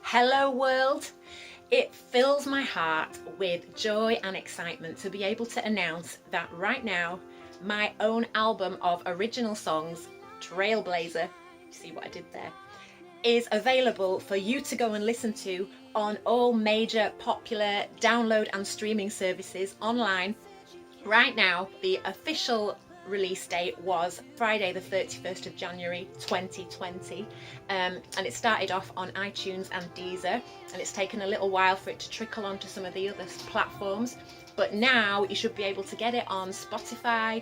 Hello world! It fills my heart with joy and excitement to be able to announce that right now my own album of original songs, Trailblazer, see what I did there, is available for you to go and listen to on all major popular download and streaming services online. Right now, the official release date was Friday the 31st of January 2020, and it started off on iTunes and Deezer, and it's taken a little while for it to trickle onto some of the other platforms, but now you should be able to get it on Spotify,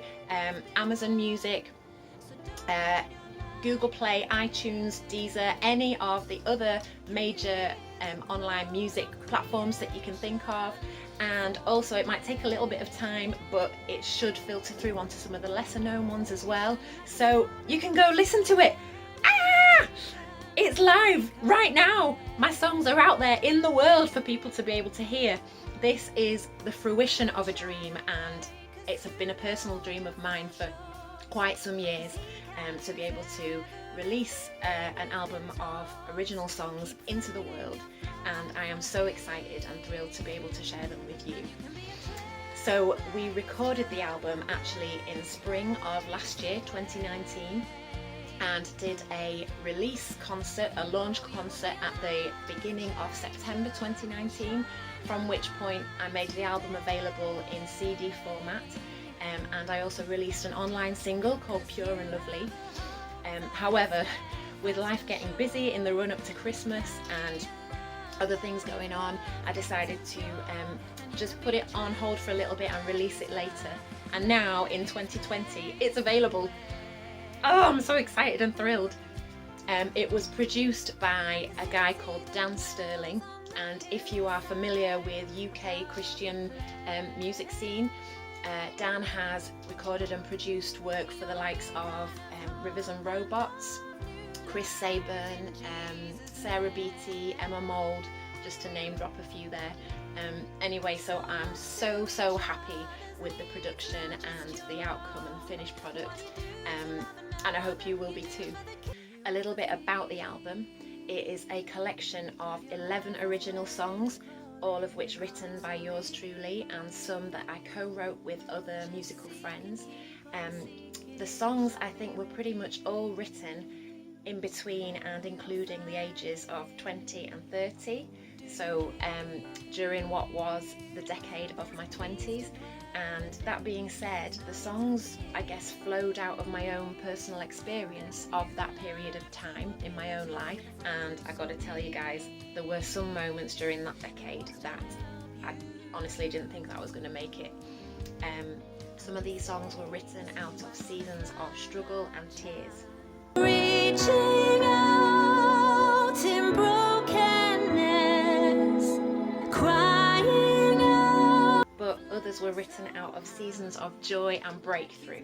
Amazon Music, Google Play, iTunes, Deezer, any of the other major online music platforms that you can think of. And also it might take a little bit of time, but it should filter through onto some of the lesser known ones as well, so you can go listen to it. It's live right now. My songs are out there in the world for people to be able to hear. This is the fruition of a dream, and it's been a personal dream of mine for quite some years, to be able to release an album of original songs into the world, and I am so excited and thrilled to be able to share them with you. So we recorded the album actually in spring of last year, 2019, and did a release concert, a launch concert at the beginning of September 2019, from which point I made the album available in CD format, and I also released an online single called Pure and Lovely. However, with life getting busy in the run-up to Christmas and other things going on, I decided to just put it on hold for a little bit and release it later. And now in 2020, it's available. Oh, I'm so excited and thrilled. It was produced by a guy called Dan Sterling, and if you are familiar with UK Christian music scene, Dan has recorded and produced work for the likes of Rivers and Robots, Chris Saban, Sarah Bate, Emma Mould, just to name drop a few there. Anyway, so I'm so happy with the production and the outcome and finished product, and I hope you will be too. A little bit about the album. It is a collection of 11 original songs, all of which written by yours truly, and some that I co-wrote with other musical friends. The songs, I think, were pretty much all written in between and including the ages of 20 and 30, so during what was the decade of my 20s. And that being said, the songs, I guess, flowed out of my own personal experience of that period of time in my own life. And I gotta tell you guys, there were some moments during that decade that I honestly didn't think that I was gonna make it. Some of these songs were written out of seasons of struggle and tears. Reaching out in brokenness, crying out. But others were written out of seasons of joy and breakthrough.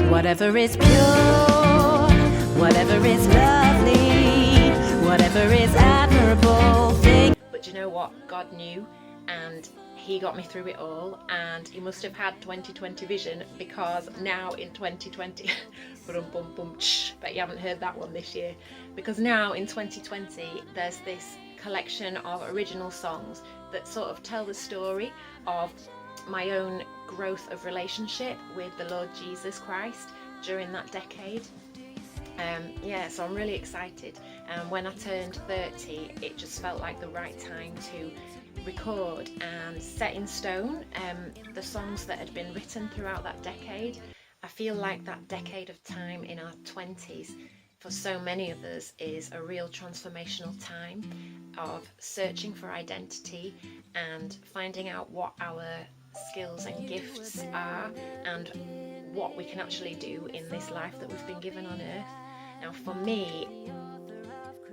Whatever is pure, whatever is lovely, whatever is admirable. But you know what? God knew, and He got me through it all, and He must have had 2020 vision, because now in 2020, bet you haven't heard that one this year, because now in 2020 there's this collection of original songs that sort of tell the story of my own growth of relationship with the Lord Jesus Christ during that decade. So I'm really excited, and when I turned 30 it just felt like the right time to record and set in stone the songs that had been written throughout that decade. I feel like that decade of time in our 20s for so many of us is a real transformational time of searching for identity and finding out what our skills and gifts are and what we can actually do in this life that we've been given on earth. Now for me,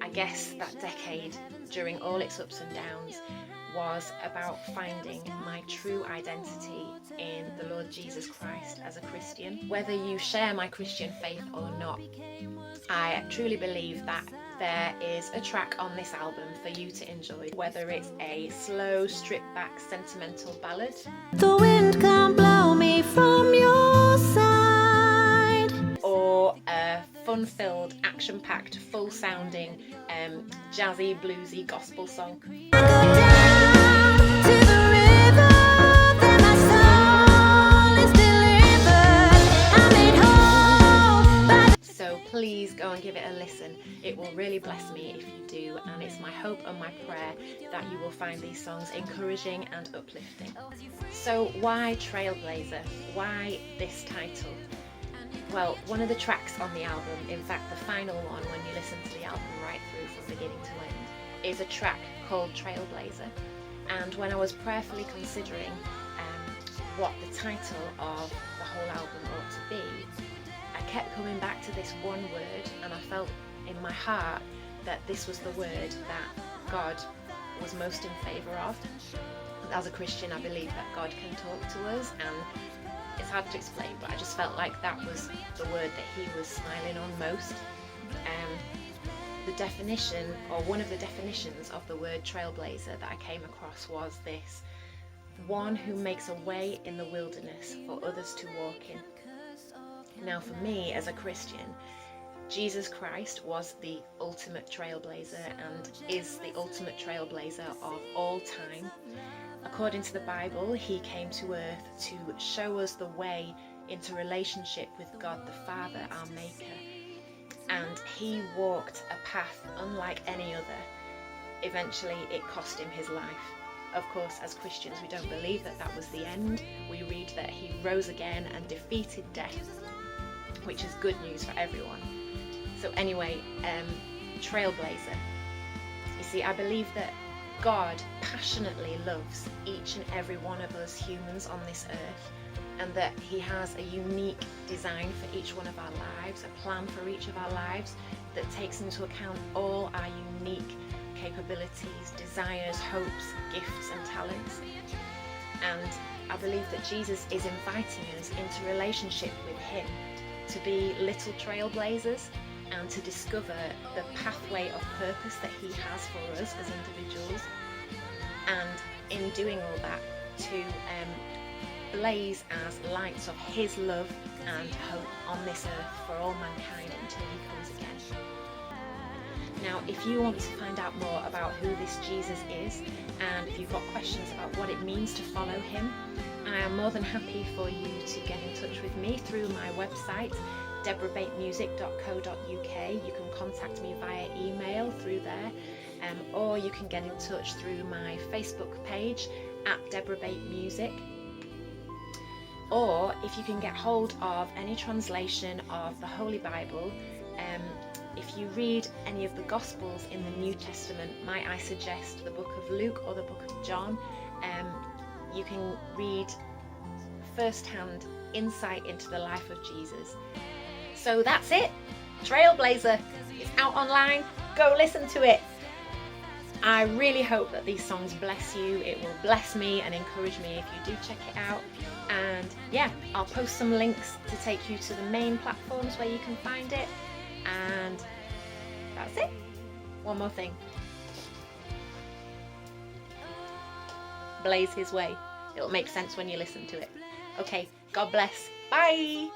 I guess that decade, during all its ups and downs, was about finding my true identity in the Lord Jesus Christ as a Christian. Whether you share my Christian faith or not, I truly believe that there is a track on this album for you to enjoy, whether it's a slow, stripped back, sentimental ballad, The wind can't blow me from your side, or a fun fun-filled, action-packed, full-sounding, jazzy, bluesy gospel song. Go down to the river, there my soul is delivered. I'm made whole by So please go and give it a listen. It will really bless me if you do, and it's my hope and my prayer that you will find these songs encouraging and uplifting. So why Trailblazer? Why this title? Well, one of the tracks on the album, in fact the final one when you listen to the album right through from beginning to end, is a track called Trailblazer. And when I was prayerfully considering what the title of the whole album ought to be, I kept coming back to this one word, and I felt in my heart that this was the word that God was most in favour of. As a Christian, I believe that God can talk to us, and it's hard to explain, but I just felt like that was the word that he was smiling on most. The definition, or one of the definitions of the word trailblazer that I came across was this: one who makes a way in the wilderness for others to walk in. Now for me as a Christian, Jesus Christ was the ultimate trailblazer and is the ultimate trailblazer of all time. According to the Bible, he came to earth to show us the way into relationship with God the Father, our Maker. And he walked a path unlike any other. Eventually, it cost him his life. Of course, as Christians, we don't believe that that was the end. We read that he rose again and defeated death, which is good news for everyone. So anyway, Trailblazer. You see, I believe that God passionately loves each and every one of us humans on this earth, and that he has a unique design for each one of our lives, a plan for each of our lives that takes into account all our unique capabilities, desires, hopes, gifts and talents. And I believe that Jesus is inviting us into relationship with him to be little trailblazers and to discover the pathway of purpose that he has for us as individuals, and in doing all that to blaze as lights of his love and hope on this earth for all mankind until he comes again. Now, if you want to find out more about who this Jesus is, and if you've got questions about what it means to follow him, I am more than happy for you to get in touch with me through my website, deborahbatemusic.co.uk. You can contact me via email through there, or you can get in touch through my Facebook page at Deborah Bate Music. Or if you can get hold of any translation of the Holy Bible, if you read any of the Gospels in the New Testament, might I suggest the book of Luke or the book of John, you can read first-hand insight into the life of Jesus. So that's it. Trailblazer is out online. Go listen to it. I really hope that these songs bless you. It will bless me and encourage me if you do check it out. And yeah, I'll post some links to take you to the main platforms where you can find it. And that's it. One more thing. Blaze his way. It'll make sense when you listen to it. Okay, God bless. Bye.